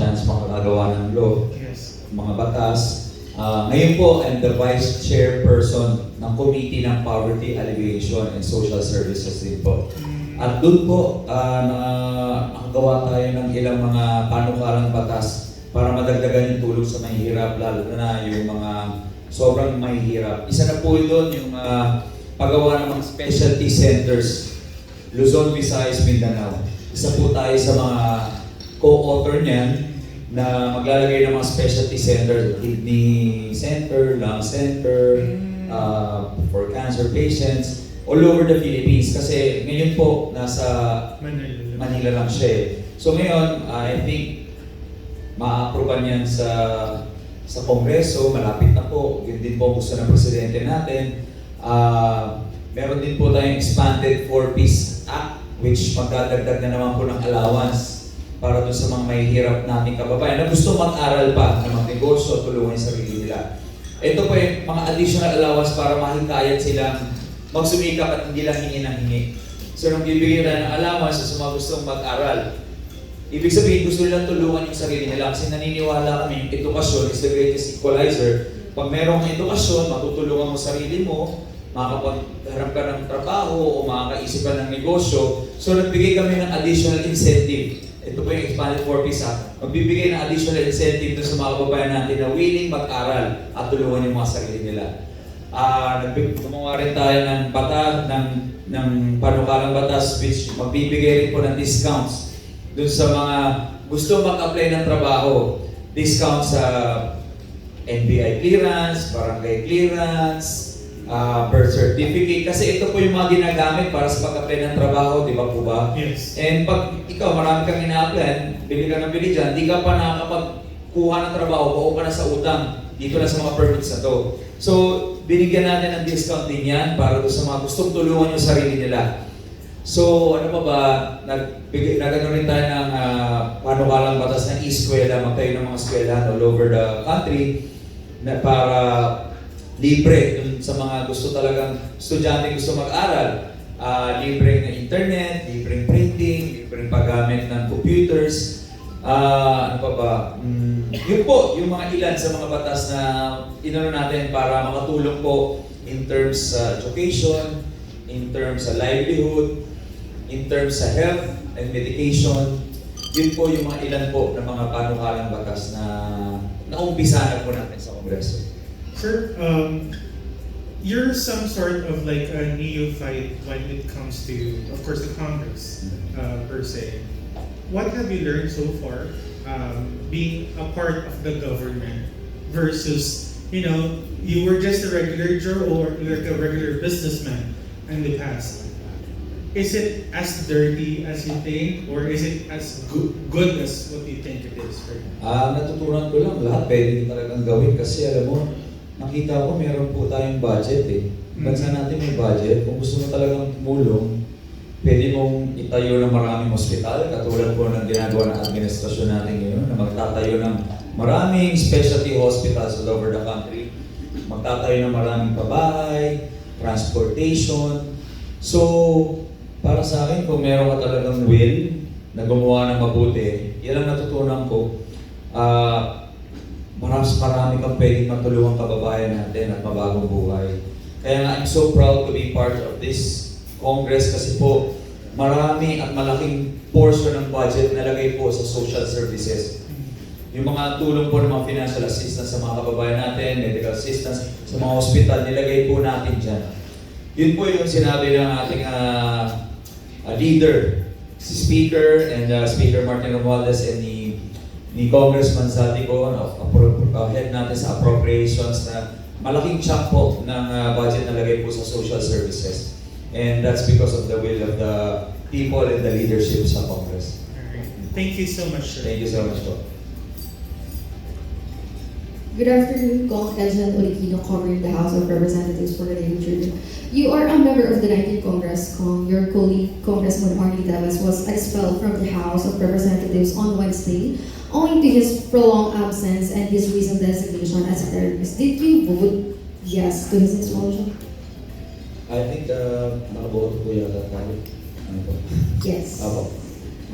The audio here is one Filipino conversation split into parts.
chance makakagawa ng law, Yes. mga batas. Ngayon po, I'm the Vice Chairperson ng Committee ng Poverty Alleviation and Social Services din po. At doon po, nakagawa tayo ng ilang mga panukalang batas para madagdagan yung tulong sa mahihirap, lalo na yung mga sobrang mahihirap. Isa na po doon yung paggawa ng mga specialty centers, Luzon, Visayas, Mindanao. Isa po tayo sa mga co-author niyan na maglalagay ng mga specialty center, kidney center, lung center, for cancer patients, all over the Philippines. Kasi ngayon po, nasa Manila lang siya eh. So ngayon, I think, ma-approvean yan sa Kongreso, malapit na po. Yun din po gusto ng Presidente natin. Meron din po tayong expanded 4-piece act, which magdadagdag na naman po ng allowance para doon sa mga mahihirap nating kababayan na gusto mag-aral pa, na mag-negosyo, tulungan yung sarili nila. Ito po yung mga additional allowance para mahikayat silang magsumikap at hindi lang hingi ng hingi. So nung bibigyan na ng allowance sa mga gustong mag-aral, ibig sabihin gusto nilang tulungan yung sarili nila kasi naniniwala kami yung edukasyon is the greatest equalizer. Pag merong edukasyon, matutulungan mo sarili mo, makakapagharap ka ng trabaho o makakaisip ka ng negosyo. So nagbigay kami ng additional incentive. Ito po yung expanded 4-piece act. Magbibigay ng additional incentive doon sa mga kababayan natin na willing mag-aral at tulungan yung mga sarili nila. Gumawa rin tayo ng panukalang batas which magbibigay rin po ng discounts doon sa mga gusto mag-apply ng trabaho. Discount sa NBI clearance, barangay clearance, birth certificate. Kasi ito po yung mga ginagamit para sa pag-apply ng trabaho, di ba po ba? Yes. And pag ikaw, marami kang ina-apply, bili ka ng bili dyan, di ka pa nakakapagkuha ng trabaho, buo ka na sa utang, dito na sa mga permits na to. So, binigyan natin ng discount din yan para doon sa mga gustong tulungan yung sarili nila. So, ano pa ba, nagano rin tayo ng panukalang batas ng eskwela, magtayo ng mga eskwelahan all over the country na para libre dun sa mga gusto talagang estudyante gusto mag-aral. Libreng internet, libreng printing, libreng paggamit ng computers. Ano pa ba? Yun po, yung mga ilan sa mga batas na inano natin para makatulong po in terms sa education, in terms sa livelihood, in terms sa health and medication. Yun po yung mga ilan po ng mga panukalang batas na naumpisahan po natin sa Kongreso. Sir, you're some sort of like a neophyte when it comes to, of course, the Congress per se. What have you learned so far being a part of the government versus, you were just a regular Joe or like a regular businessman in the past? Is it as dirty as you think or is it as good as what you think it is? Natutunan ko lang lahat pwede talagang gawin kasi alam mo, nakita ko meron po tayong budget eh. Bansa natin may budget. Kung gusto mo talagang tumulong, pwede mong itayo ng maraming ospital, katulad po ng ginagawa ng administrasyon natin ngayon, na magtatayo ng maraming specialty hospitals all over the country, magtatayo ng maraming pabahay, transportation. So, para sa akin, kung meron ka talagang will na gumawa ng mabuti, yan ang natutunan ko. Marami kang pwedeng matulungan kababayan natin at mabagong buhay. Kaya nga, I'm so proud to be part of this Congress kasi po, marami at malaking portion ng budget nalagay po sa social services. Yung mga tulong po ng mga financial assistance sa mga kababayan natin, medical assistance sa mga hospital, nilagay po natin dyan. Yun po yung sinabi ng ating leader, si Speaker and Speaker Martin Romualdez and ni Congressman Zaldico, head natin sa appropriations na malaking chunk po ng budget na lagay po sa social services. And that's because of the will of the people and the leadership sa Congress. Alright. Thank you so much, sir. Thank you so much po. Good afternoon, Kong President Olikino, covering the House of Representatives for the Future. You are a member of the 19th Congress, Kong. Your colleague, Congressman Arnie Davis, was expelled from the House of Representatives on Wednesday owing to his prolonged absence and his recent designation as a terrorist. Did you vote yes to his expulsion? I think nakaboto po yata tayo. Ano po? Yes. Apo.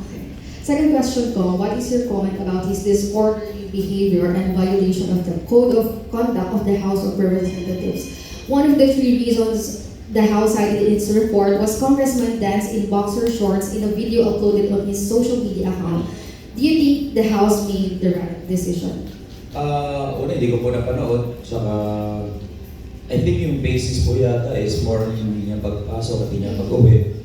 Okay. Second question ko, what is your comment about his disorderly behavior and violation of the Code of Conduct of the House of Representatives? One of the three reasons the House cited in its report was Congressman dance in boxer shorts in a video uploaded on his social media account. Do you think the House made the right decision? Una, hindi ko po napanood. Saka, I think yung basis po yata is more on yung hindi niya pagpasok at hindi niya pag-uwi.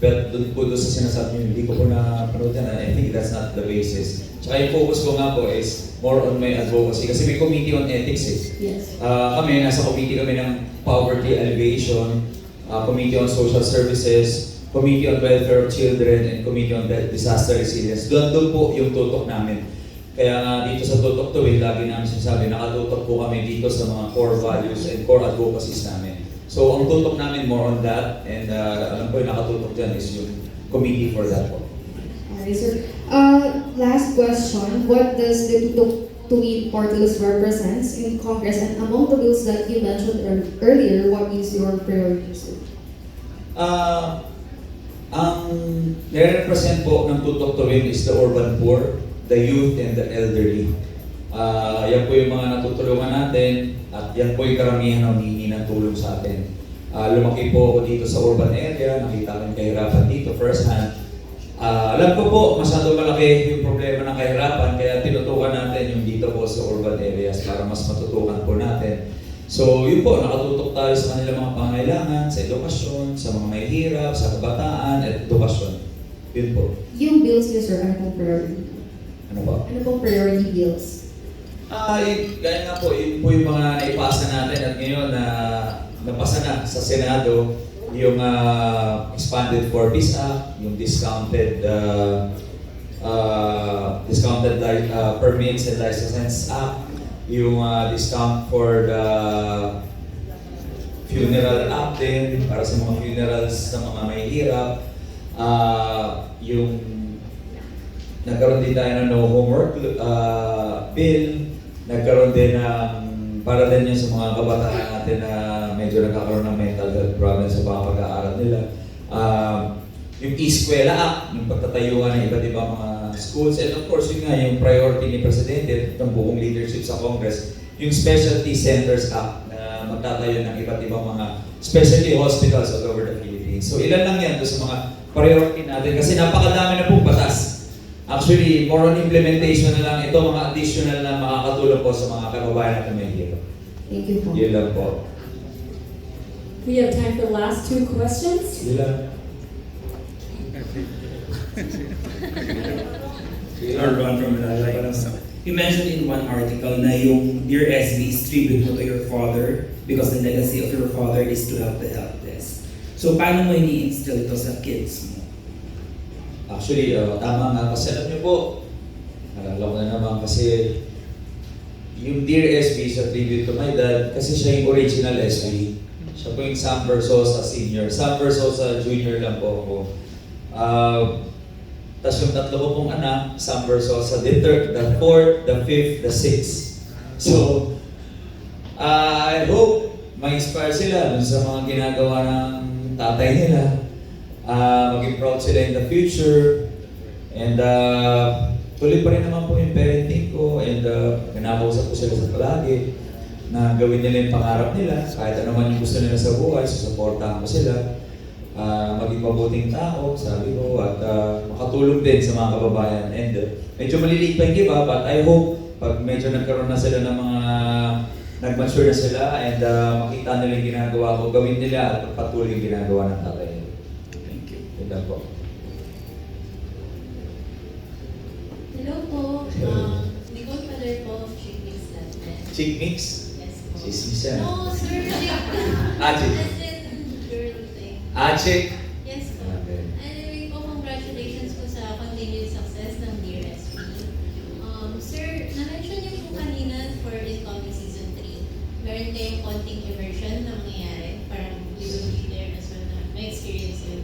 But doon po doon sa sinasabi niyo, hindi ko po napanood yan. I think that's not the basis. Tsaka yung focus ko nga po is more on my advocacy. Kasi may committee on ethics eh. Yes. Kami, nasa committee kami ng poverty alleviation, committee on social services, committee on welfare of children, and committee on disaster resilience. Doon po yung tutok namin. Kaya nga dito sa Tutok Tuwid, lagi namin sinasabi, nakatutok po kami dito sa mga core values and core advocacies namin. So ang tutok namin more on that, and alam ko yung nakatutok dyan is yung committee for that po. Alright, sir. Last question, what does the Tutok Tuwid party list represents in Congress, and among the bills that you mentioned earlier, what is your priority, sir? Ang nire-represent po ng Tutok Tuwid is the urban poor, the youth, and the elderly. Yan po yung mga natutulungan natin at yan po yung karamihan na humihingi ng tulong sa atin. Lumaki po ako dito sa urban area, nakita ko yung kahirapan dito first hand. Alam ko po, masyado malaki yung problema ng kahirapan, kaya tinutukan natin yung dito po sa urban areas para mas matutukan po natin. So yun po, nakatutok tayo sa kanilang mga pangailangan, sa edukasyon, sa mga mahihirap, sa kabataan, at edukasyon. Yun po. Yung bills niyo, sir, ano pong priority? Ano ba? Ano pong priority bills? Gaya nga po, yun po yung mga naipasa natin at ngayon na napasa na sa Senado yung expanded for visa, yung discounted permits and licenses act, yung discount for the funeral act din para sa mga funerals ng mga mahihirap, yung nagkaroon din tayo ng no homework bill, nagkaroon din ng para din yun sa mga kabataan natin na medyo nagkakaroon ng mental health problems sa mga pag-aaral nila. Yung Eskwela Act, yung pagtatayuan ng iba't ibang mga schools, and of course yun nga yung priority ni Presidente ng buong leadership sa Congress, yung Specialty Centers Act na magtatayo ng iba't ibang mga specialty hospitals all over the Philippines. So ilan lang yan doon sa mga priority natin kasi napakadami na pong batas. Actually, more on implementation na lang ito, mga additional na makakatulong po sa mga kababayan natin may hirap. Thank you po. Yun lang po. We have time for the last two questions. Yun lang. Ron from Malalay. You mentioned in one article na yung Dear SB is tribute to your father because the legacy of your father is to help the helpless. So paano mo ini-instill ito sa kids mo? Actually, tama nga kasi alam niyo po, nalala ko na naman kasi yung Dear SB sa tribute to my dad, kasi siya yung original SB. Siya po yung Sam Versosa Senior. Sam Versosa Junior lang po ako. Tapos yung tatlo ko pong anak, Sam Versosa, the third, the fourth, the fifth, the sixth. So, I hope ma-inspire sila dun sa mga ginagawa ng tatay nila. Maging proud sila in the future. And tuloy pa rin naman po yung parenting ko and kinakausap ko sila sa palagi na gawin nila yung pangarap nila. Kahit ano man yung gusto nila sa buhay, susuportahan ko sila. Maging mabuting tao, sabi ko, at makatulong din sa mga kababayan. And medyo maliliit pa yung giba, but I hope pag medyo nagkaroon na sila ng mga nag-mature na sila and makita nila yung ginagawa ko, gawin nila at patuloy yung ginagawa ng tatay nila. Thank you. Yun lang po. Hello po. Nicole Pader po, Chick Mix Latin. Chick mix? Yes po. Chismis yan. No, sir. Chick. As in, girl thing. Chick? Yes po. Okay. Anyway po, congratulations po sa continued success ng Dear SB. Sir, na-mention niyo po kanina for incoming season 3. Meron kayong konting immersion na mangyayari. Parang you will be there as well na may experience yun.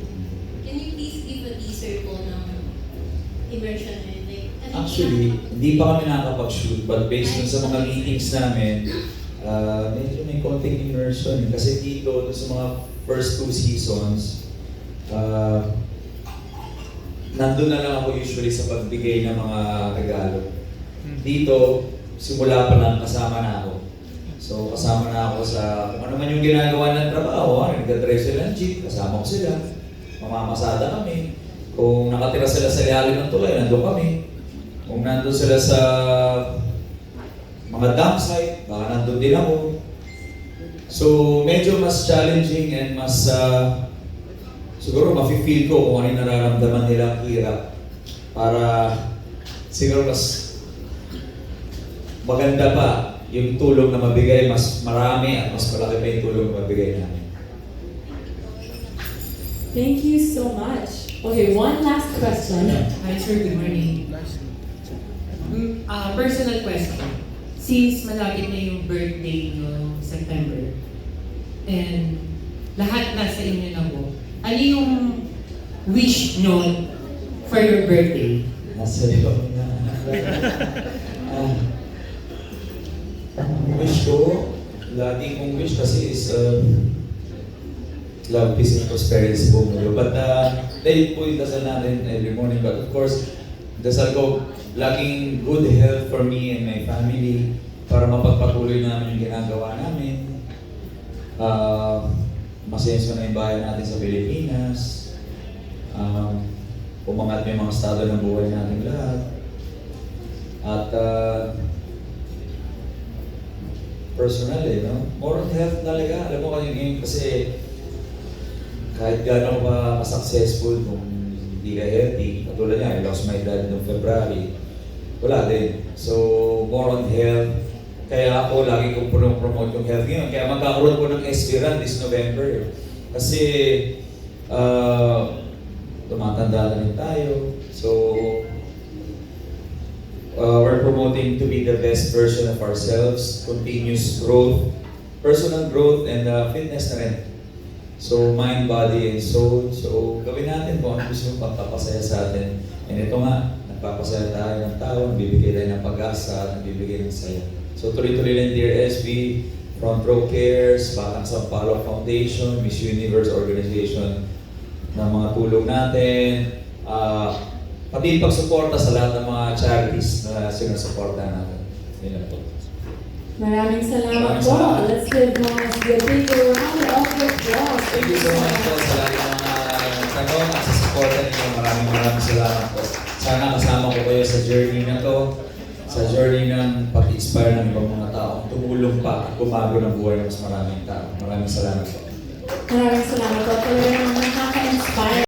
Can you please give a teaser po ng immersion na yun? Like, Actually, hindi pa kami nakakapag-shoot, but based dun sa mga meetings namin, medyo may konting immersion. Kasi dito, dun sa mga first 2 seasons, nandun na lang ako usually sa pagbigay ng mga regalo. Dito, simula pa lang kasama na ako. So kasama na ako sa kung ano man yung ginagawa ng trabaho, nagdadrive sila ng jeep, kasama ko sila, mamamasada kami. Kung nakatira sila sa ilalim ng tulay, nandun kami. Kung nandun sila sa mga dump site, baka nandun din ako. So medyo mas challenging and mas siguro mafe-feel ko kung ano yung nararamdaman nila hirap para siguro mas maganda pa yung tulong na mabigay, mas marami at mas malaki pa yung tulong na mabigay namin. Thank you so much. Okay, one last question. Hi sir, good morning. Personal question. Since malapit na yung birthday nyo September, and lahat nasa inyo na po, ano yung wish nyo for your birthday? Nasa iyo na. Wish ko, lagi kong wish kasi is love, peace, and prosperity po mulo. But dahil po yung dasal natin every morning. But of course, dasal ko laging good health for me and my family para mapagpatuloy namin yung ginagawa namin. Masenso na yung bahay natin sa Pilipinas. Umangat yung mga estado ng buhay natin lahat. At personal no? More on health talaga. Alam mo kasi kahit gaano ka successful kung hindi ka healthy, katulad niya, I lost my dad noong February, wala din. So, more on health. Kaya ako, lagi kong promote yung health ngayon. Kaya magkakaroon ko ng SB Run this November. Kasi, tumatanda na rin tayo. So, we're promoting to be the best version of ourselves, continuous growth, personal growth, and fitness na rin. So, mind, body, and soul. So, gawin natin kung ano gusto mong pagpapasaya sa atin. And ito nga, nagpapasaya tayo ng tao, nagbibigay tayo ng pag-asa, nagbibigay ng saya. So, tuloy-tuloy lang Dear SB, Front Row Cares, Batang Sampaloc Foundation, Miss Universe Organization, ng mga tulong natin, pati pagsuporta sa lahat ng mga charities na sinusuporta natin. Yun lang po. Maraming salamat Maraming po. salamat. Let's give Mars the big round of applause. Thank you so much po sa lahat ng mga tanong at sa suporta ninyo. Maraming salamat po. Sana kasama ko kayo sa journey na to, sa journey ng pag-inspire ng ibang mga tao, tumulong pa at bumago ng buhay ng mas maraming tao. Maraming salamat po. Maraming salamat po. Talagang nakaka-inspire.